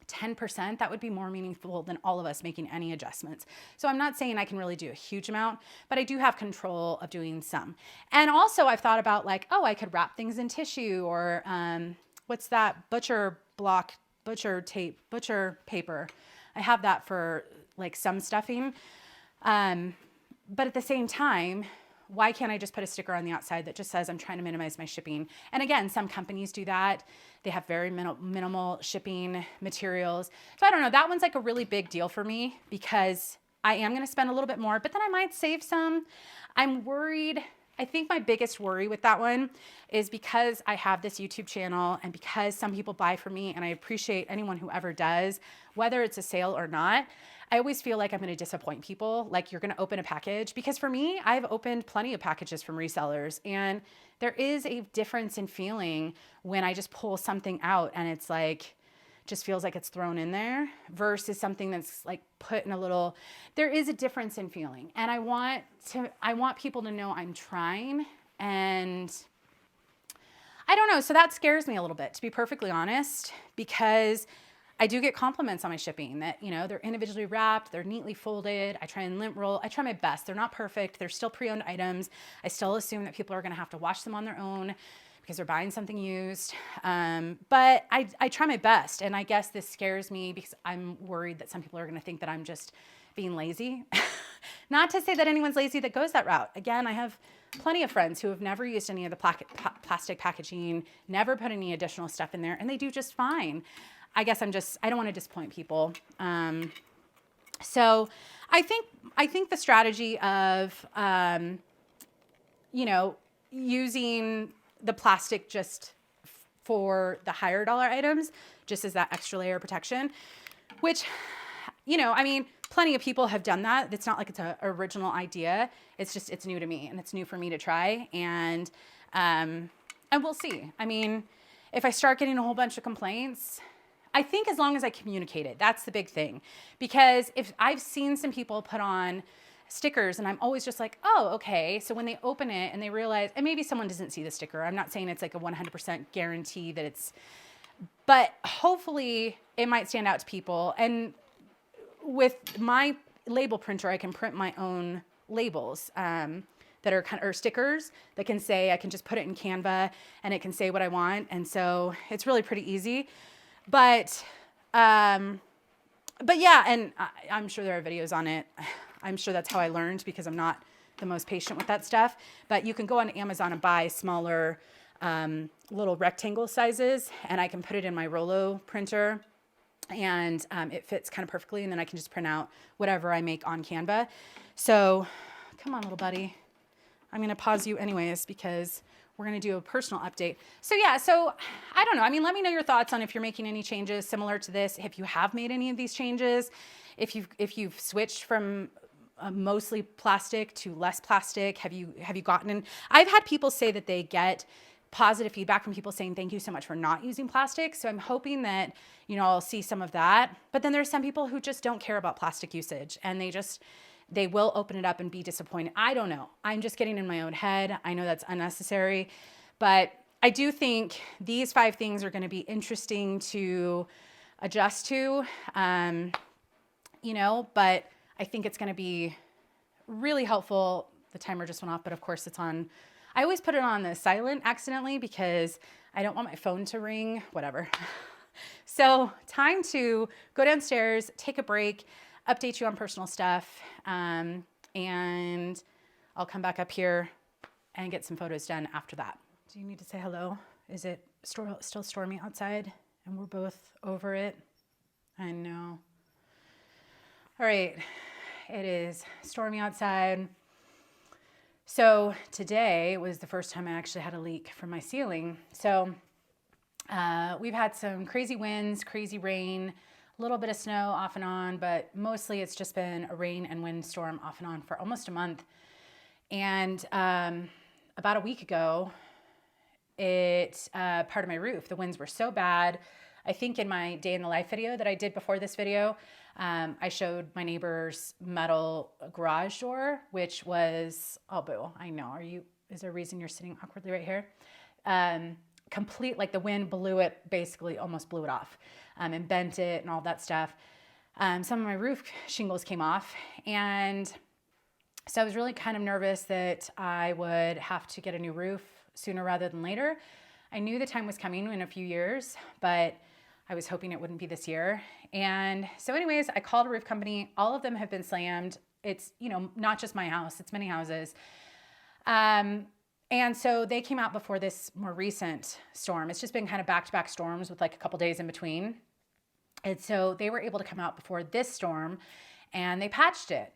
10%, that would be more meaningful than all of us making any adjustments. So I'm not saying I can really do a huge amount, but I do have control of doing some. And also I've thought about like, oh, I could wrap things in tissue or what's that? Butcher tape, butcher paper. I have that for like some stuffing. But at the same time, why can't I just put a sticker on the outside that just says I'm trying to minimize my shipping? And again, some companies do that. They have very minimal shipping materials. So I don't know, that one's like a really big deal for me because I am going to spend a little bit more, but then I might save some. I'm worried. I think my biggest worry with that one is because I have this YouTube channel and because some people buy from me, and I appreciate anyone who ever does, whether it's a sale or not. I always feel like I'm going to disappoint people. Like you're going to open a package, because for me, I've opened plenty of packages from resellers, and there is a difference in feeling when I just pull something out and it's like, just feels like it's thrown in there versus something that's like put in a little, there is a difference in feeling. And I want people to know I'm trying, and I don't know. So that scares me a little bit, to be perfectly honest, because I do get compliments on my shipping that, you know, they're individually wrapped, they're neatly folded. I try and lint roll. I try my best. They're not perfect. They're still pre-owned items. I still assume that people are going to have to wash them on their own because they're buying something used. But I try my best. And I guess this scares me because I'm worried that some people are going to think that I'm just being lazy. Not to say that anyone's lazy that goes that route. Again, I have plenty of friends who have never used any of the plastic packaging, never put any additional stuff in there, and they do just fine. I guess I don't want to disappoint people. So I think the strategy of, using the plastic just for the higher dollar items, just as that extra layer of protection, which, plenty of people have done that. It's not like it's an original idea. It's just, it's new to me, and it's new for me to try. And we'll see. If I start getting a whole bunch of complaints, I think as long as I communicate it, that's the big thing. Because if I've seen some people put on stickers and I'm always just like, oh, okay. So when they open it and they realize, and maybe someone doesn't see the sticker. I'm not saying it's like a 100% guarantee that but hopefully it might stand out to people. And with my label printer, I can print my own labels that are or stickers that can say, I can just put it in Canva and it can say what I want. And so it's really pretty easy. But yeah, and I'm sure there are videos on it. I'm sure that's how I learned, because I'm not the most patient with that stuff. But you can go on Amazon and buy smaller little rectangle sizes, and I can put it in my Rollo printer, and it fits kind of perfectly, and then I can just print out whatever I make on Canva. So come on, little buddy. I'm going to pause you anyways, because we're going to do a personal update. So yeah, so I don't know. I mean, let me know your thoughts on if you're making any changes similar to this, if you have made any of these changes, if you've switched from mostly plastic to less plastic. Have you gotten in? I've had people say that they get positive feedback from people saying, thank you so much for not using plastic. So I'm hoping that, you know, I'll see some of that. But then there's some people who just don't care about plastic usage, and they will open it up and be disappointed. I don't know. I'm just getting in my own head. I know that's unnecessary, but I do think these 5 things are going to be interesting to adjust to, you know, but I think it's going to be really helpful. The timer just went off, but of course it's on. I always put it on the silent accidentally because I don't want my phone to ring, whatever. So time to go downstairs, take a break, update you on personal stuff, and I'll come back up here and get some photos done after that. Do you need to say hello? Is it still stormy outside and we're both over it? I know. All right, it is stormy outside. So today was the first time I actually had a leak from my ceiling. So we've had some crazy winds, crazy rain, a little bit of snow off and on, but mostly it's just been a rain and wind storm off and on for almost a month. And about a week ago, part of my roof, the winds were so bad. I think in my day in the life video that I did before this video, I showed my neighbor's metal garage door, which was, oh boo, I know, is there a reason you're sitting awkwardly right here? Complete, like the wind blew it, basically almost blew it off, and bent it and all that stuff. Some of my roof shingles came off, and so I was really kind of nervous that I would have to get a new roof sooner rather than later. I knew the time was coming in a few years, but I was hoping it wouldn't be this year. And so anyways, I called a roof company. All of them have been slammed. It's, you know, not just my house, it's many houses. And so they came out before this more recent storm. It's just been kind of back-to-back storms with like a couple days in between. And so they were able to come out before this storm and they patched it.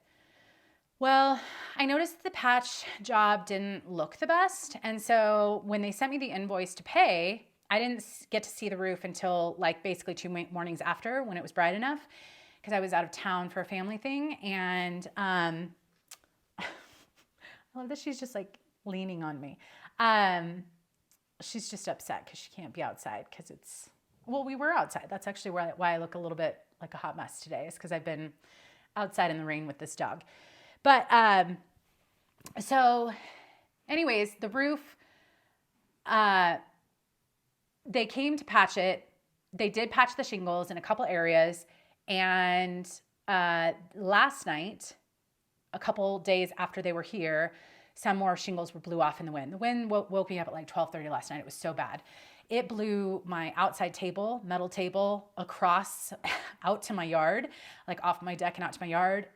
Well, I noticed the patch job didn't look the best. And so when they sent me the invoice to pay, I didn't get to see the roof until like basically 2 mornings after, when it was bright enough, because I was out of town for a family thing. And I love that she's just like leaning on me. She's just upset because she can't be outside because we were outside. That's actually why I look a little bit like a hot mess today, is because I've been outside in the rain with this dog. But so anyways, the roof, they came to patch it. They did patch the shingles in a couple areas. And last night, a couple days after they were here, some more shingles blew off in the wind. The wind woke me up at like 12:30 last night. It was so bad. It blew my outside table, metal table, across out to my yard, like off my deck and out to my yard.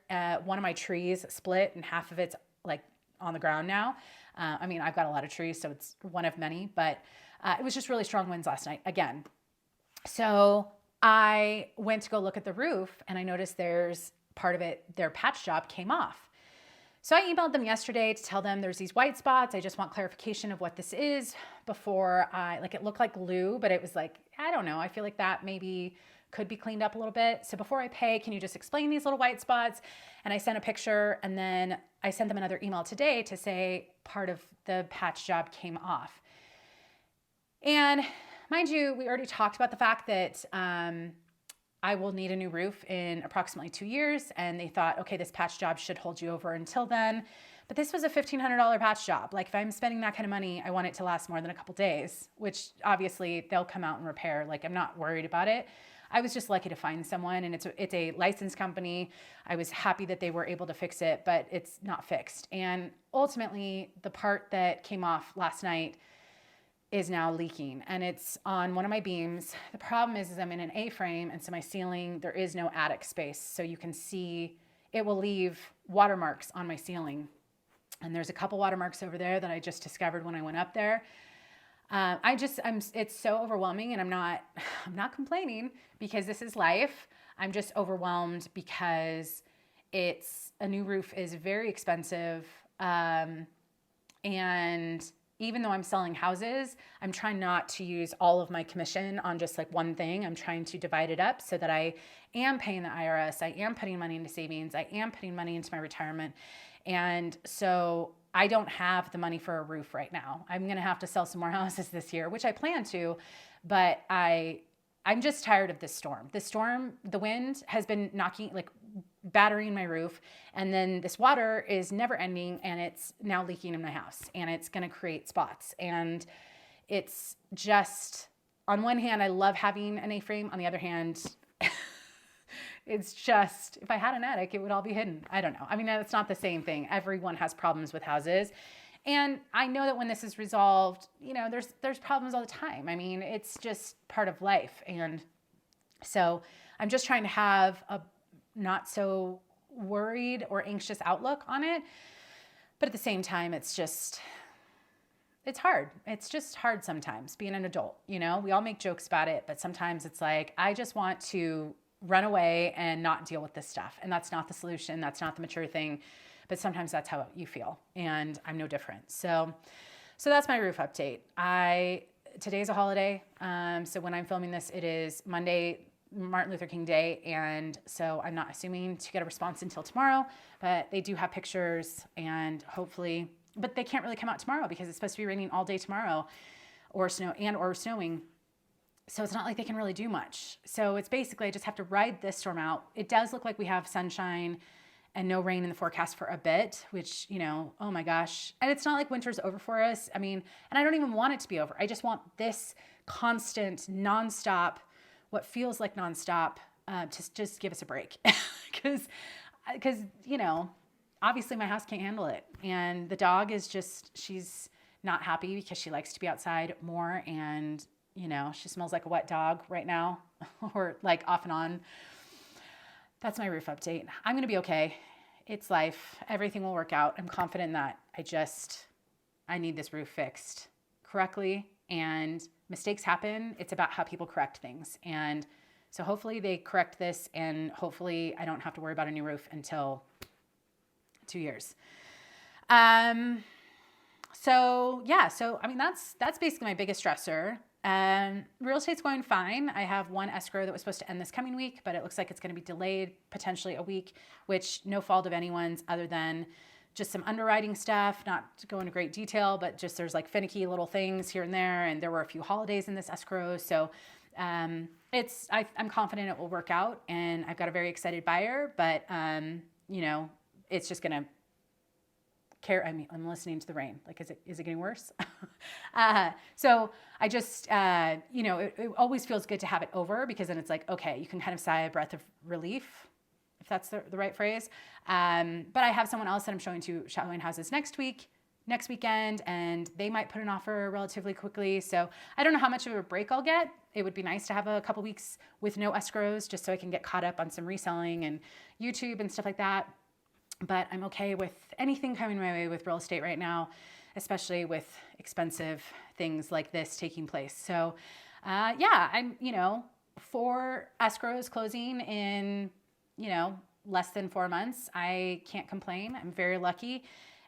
One of my trees split and half of it's like on the ground now. I mean, I've got a lot of trees, so it's one of many, but it was just really strong winds last night again. So I went to go look at the roof and I noticed there's part of it, their patch job came off. So I emailed them yesterday to tell them there's these white spots. I just want clarification of what this is before it looked like glue, but it was like, I don't know. I feel like that maybe could be cleaned up a little bit. So before I pay, can you just explain these little white spots? And I sent a picture, and then I sent them another email today to say part of the patch job came off. And mind you, we already talked about the fact that I will need a new roof in approximately 2 years. And they thought, okay, this patch job should hold you over until then. But this was a $1,500 patch job. Like if I'm spending that kind of money, I want it to last more than a couple days, which obviously they'll come out and repair. Like I'm not worried about it. I was just lucky to find someone, and it's a licensed company. I was happy that they were able to fix it, but it's not fixed. And ultimately the part that came off last night is now leaking, and it's on one of my beams. The problem is I'm in an A-frame, and so my ceiling, there is no attic space. So you can see it will leave watermarks on my ceiling. And there's a couple watermarks over there that I just discovered when I went up there. It's so overwhelming, and I'm not complaining because this is life. I'm just overwhelmed because a new roof is very expensive. And even though I'm selling houses, I'm trying not to use all of my commission on just like one thing. I'm trying to divide it up so that I am paying the IRS. I am putting money into savings. I am putting money into my retirement. And so I don't have the money for a roof right now. I'm going to have to sell some more houses this year, which I plan to, but I'm just tired of this storm. The storm, the wind has been knocking, like battering my roof. And then this water is never ending and it's now leaking in my house and it's going to create spots. And it's just, on one hand, I love having an A-frame. On the other hand, it's just, if I had an attic, it would all be hidden. I don't know. I mean, it's not the same thing. Everyone has problems with houses. And I know that when this is resolved, you know, there's problems all the time. I mean, it's just part of life. And so I'm just trying to have a not so worried or anxious outlook on it. But at the same time, it's hard. It's just hard sometimes being an adult. You know, we all make jokes about it, but sometimes it's like, I just want to run away and not deal with this stuff. And that's not the solution. That's not the mature thing. But sometimes that's how you feel. And I'm no different. So that's my roof update. Today's a holiday. So when I'm filming this, it is Monday, Martin Luther King Day. And so I'm not assuming to get a response until tomorrow, but they do have pictures and hopefully, but they can't really come out tomorrow because it's supposed to be raining all day tomorrow or snowing. So it's not like they can really do much. So it's basically, I just have to ride this storm out. It does look like we have sunshine and no rain in the forecast for a bit, which, you know, oh my gosh. And it's not like winter's over for us. I mean, and I don't even want it to be over. I just want this constant, nonstop, what feels like nonstop, to just give us a break. Because, you know, obviously my house can't handle it. And the dog is just, she's not happy because she likes to be outside more. And, you know, she smells like a wet dog right now or like off and on. That's my roof update. I'm going to be okay. It's life. Everything will work out. I'm confident in that. I need this roof fixed correctly, and mistakes happen. It's about how people correct things. And so hopefully they correct this, and hopefully I don't have to worry about a new roof until 2 years. So I mean, that's basically my biggest stressor. Real estate's going fine. I have one escrow that was supposed to end this coming week, but it looks like it's going to be delayed potentially a week, which no fault of anyone's other than just some underwriting stuff, not to go into great detail, but just there's like finicky little things here and there. And there were a few holidays in this escrow. So, I'm confident it will work out, and I've got a very excited buyer, but, you know, it's just going to I mean, I'm listening to the rain. Like, is it getting worse? So I just, you know, it always feels good to have it over because then it's like, okay, you can kind of sigh a breath of relief, if that's the right phrase. But I have someone else that I'm showing houses next weekend, and they might put an offer relatively quickly. So I don't know how much of a break I'll get. It would be nice to have a couple weeks with no escrows just so I can get caught up on some reselling and YouTube and stuff like that. But I'm okay with anything coming my way with real estate right now, especially with expensive things like this taking place. So, I'm, you know, 4 escrows closing in, you know, less than 4 months. I can't complain. I'm very lucky.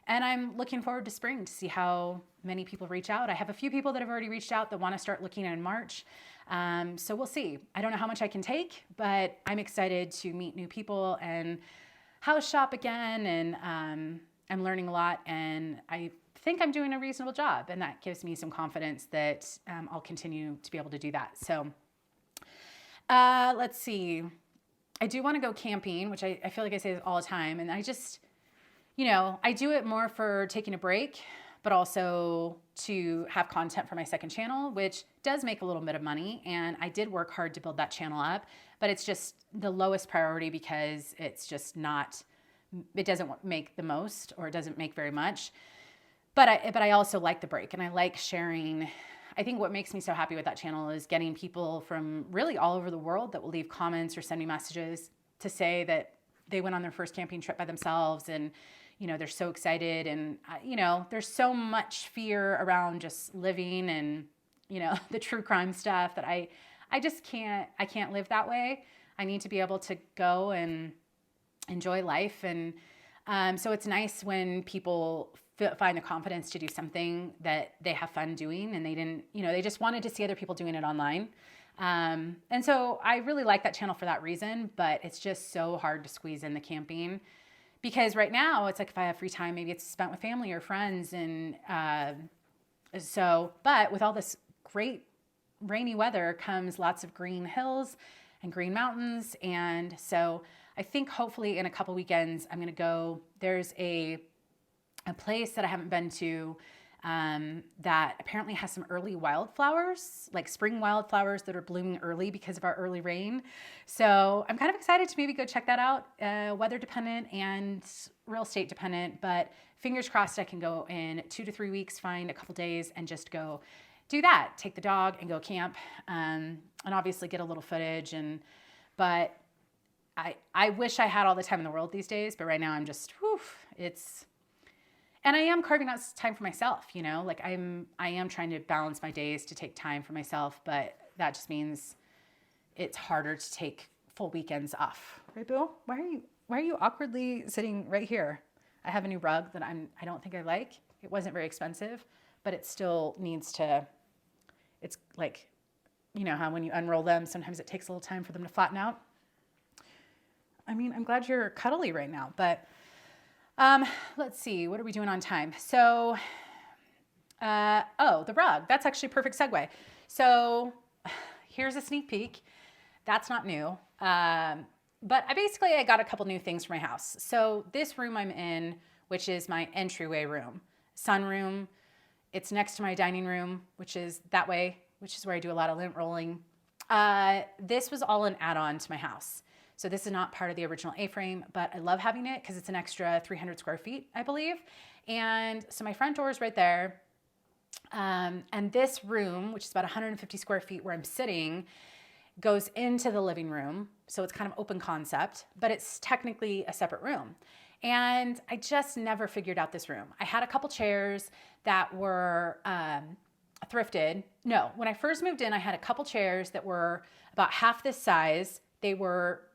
And I'm looking forward to spring to see how many people reach out. I have a few people that have already reached out that want to start looking in March. So we'll see. I don't know how much I can take, but I'm excited to meet new people and house shop again, and I'm learning a lot, and I think I'm doing a reasonable job, and that gives me some confidence that I'll continue to be able to do that. So let's see. I do want to go camping, which I feel like I say this all the time, and I just, you know, I do it more for taking a break, but also to have content for my second channel, which does make a little bit of money, and I did work hard to build that channel up, but it's just the lowest priority because it's just not, it doesn't make the most, or it doesn't make very much. But I also like the break, and I like sharing. I think what makes me so happy with that channel is getting people from really all over the world that will leave comments or send me messages to say that they went on their first camping trip by themselves, and, you know, they're so excited. And, you know, there's so much fear around just living and, you know, the true crime stuff that I just can't live that way. I need to be able to go and enjoy life. And so it's nice when people find the confidence to do something that they have fun doing, and they didn't, they just wanted to see other people doing it online. And so I really like that channel for that reason, but it's just so hard to squeeze in the camping because right now it's like if I have free time, maybe it's spent with family or friends. And but with all this great rainy weather comes lots of green hills and green mountains. And so I think hopefully in a couple weekends, I'm going to go. There's a place that I haven't been to that apparently has some early wildflowers, like spring wildflowers that are blooming early because of our early rain. So I'm kind of excited to maybe go check that out, weather dependent and real estate dependent, but fingers crossed I can go in 2 to 3 weeks, find a couple days and just go do that, take the dog and go camp, and obviously get a little footage. But I wish I had all the time in the world these days, but right now I'm just, and I am carving out time for myself, like I am trying to balance my days to take time for myself, but that just means it's harder to take full weekends off. Right, Bill? Why are you awkwardly sitting right here? I have a new rug that I don't think I like. It wasn't very expensive, but it still needs to, it's like, how when you unroll them, sometimes it takes a little time for them to flatten out. I mean, I'm glad you're cuddly right now, but let's see, what are we doing on time? So, the rug, that's actually a perfect segue. So here's a sneak peek. That's not new. But I got a couple new things for my house. So this room I'm in, which is my entryway room, sunroom, it's next to my dining room, which is that way, which is where I do a lot of lint rolling. This was all an add-on to my house. So this is not part of the original A-frame, but I love having it because it's an extra 300 square feet, I believe. And so my front door is right there. And this room, which is about 150 square feet where I'm sitting, goes into the living room. So it's kind of open concept, but it's technically a separate room. And I just never figured out this room. I had a couple chairs that were thrifted. No, when I first moved in, I had a couple chairs that were about half this size. They were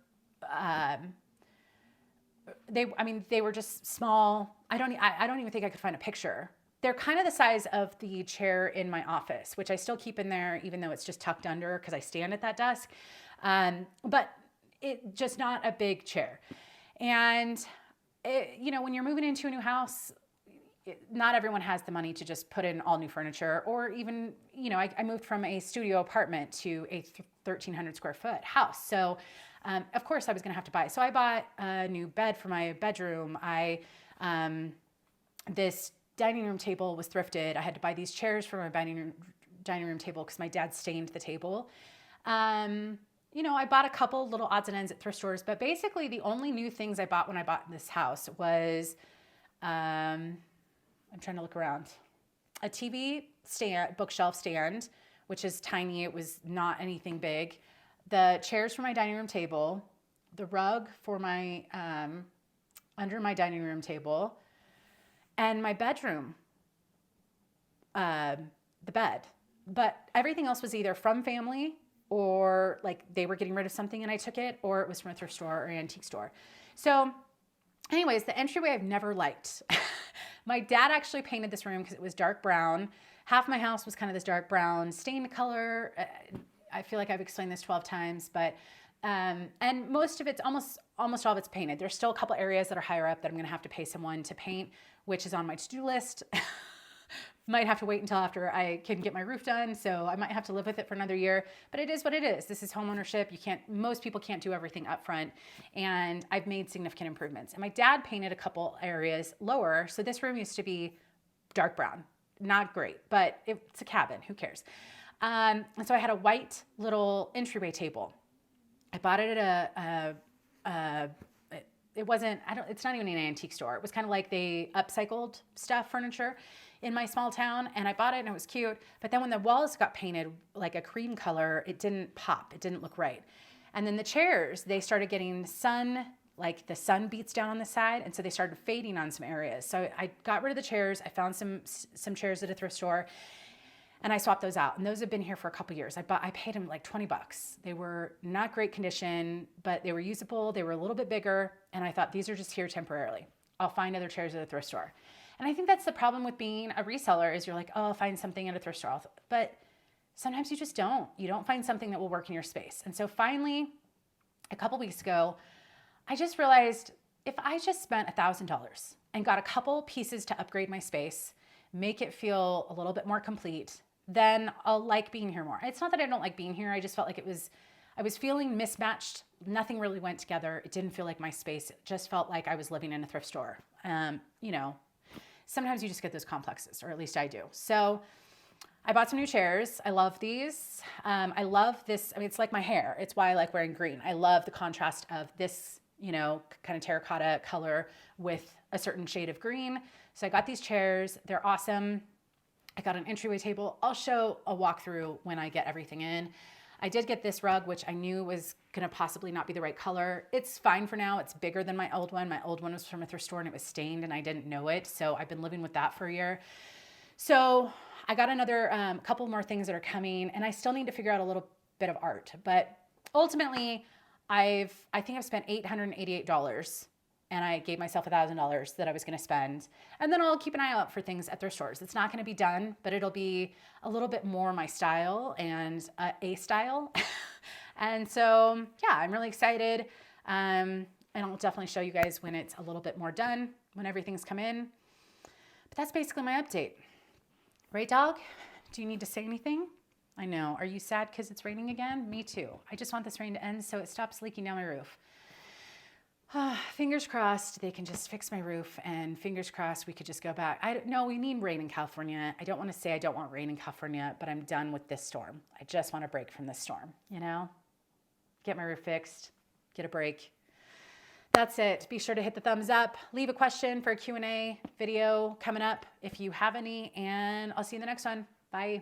they were just small. I don't even think I could find a picture. They're kind of the size of the chair in my office, which I still keep in there, even though it's just tucked under because I stand at that desk. But it just not a big chair. And when you're moving into a new house, not everyone has the money to just put in all new furniture, or even, I moved from a studio apartment to a 1,300 square foot house. So, of course I was going to have to buy. So I bought a new bed for my bedroom. This dining room table was thrifted. I had to buy these chairs for my dining room table because my dad stained the table. I bought a couple little odds and ends at thrift stores, but basically the only new things I bought when I bought this house was, I'm trying to look around, a TV stand, bookshelf stand, which is tiny. It was not anything big. The chairs for my dining room table, the rug for my, under my dining room table, and my bedroom, the bed. But everything else was either from family, or like they were getting rid of something and I took it, or it was from a thrift store or an antique store. So anyways, the entryway I've never liked. My dad actually painted this room because it was dark brown. Half my house was kind of this dark brown stained color. I feel like I've explained this 12 times, but and most of it's almost all of it's painted. There's still a couple areas that are higher up that I'm going to have to pay someone to paint, which is on my to-do list. Might have to wait until after I can get my roof done, so I might have to live with it for another year, but it is what it is. This is homeownership. Most people can't do everything up front, and I've made significant improvements. And my dad painted a couple areas lower, so this room used to be dark brown. Not great, but it's a cabin. Who cares? And so I had a white little entryway table. I bought it at it's not even an antique store. It was kind of like they upcycled stuff, furniture in my small town, and I bought it and it was cute. But then when the walls got painted like a cream color, it didn't pop. It didn't look right. And then the chairs, they started getting sun, like the sun beats down on the side, and so they started fading on some areas. So I got rid of the chairs. I found some chairs at a thrift store, and I swapped those out. And those have been here for a couple years. I paid them like $20. They were not great condition, but they were usable. They were a little bit bigger, and I thought these are just here temporarily. I'll find other chairs at a thrift store. And I think that's the problem with being a reseller is you're like, oh, I'll find something at a thrift store. But sometimes you just don't. You don't find something that will work in your space. And so finally, a couple weeks ago, I just realized if I just spent $1,000 and got a couple pieces to upgrade my space, make it feel a little bit more complete, then I'll like being here more. It's not that I don't like being here. I just felt like I was feeling mismatched. Nothing really went together. It didn't feel like my space. It just felt like I was living in a thrift store. You know, sometimes you just get those complexes, or at least I do. So I bought some new chairs. I love these. I love this. I mean, it's like my hair. It's why I like wearing green. I love the contrast of this, you know, kind of terracotta color with a certain shade of green. So I got these chairs. They're awesome. I got an entryway table. I'll show a walkthrough when I get everything in. I did get this rug, which I knew was gonna possibly not be the right color. It's fine for now. It's bigger than my old one. My old one was from a thrift store and it was stained and I didn't know it. So I've been living with that for a year. So I got another couple more things that are coming and I still need to figure out a little bit of art. But ultimately, I think I've spent $888 and I gave myself $1,000 that I was going to spend. And then I'll keep an eye out for things at thrift stores. It's not going to be done, but it'll be a little bit more my style and a style. And so, yeah, I'm really excited. And I'll definitely show you guys when it's a little bit more done, when everything's come in. But that's basically my update. Right, dog? Do you need to say anything? I know. Are you sad because it's raining again? Me too. I just want this rain to end so it stops leaking down my roof. Fingers crossed they can just fix my roof, and fingers crossed we could just go back. No, we need rain in California. I don't want to say I don't want rain in California, but I'm done with this storm. I just want a break from this storm, you know? Get my roof fixed, get a break. That's it. Be sure to hit the thumbs up. Leave a question for a Q&A video coming up if you have any, and I'll see you in the next one. Bye.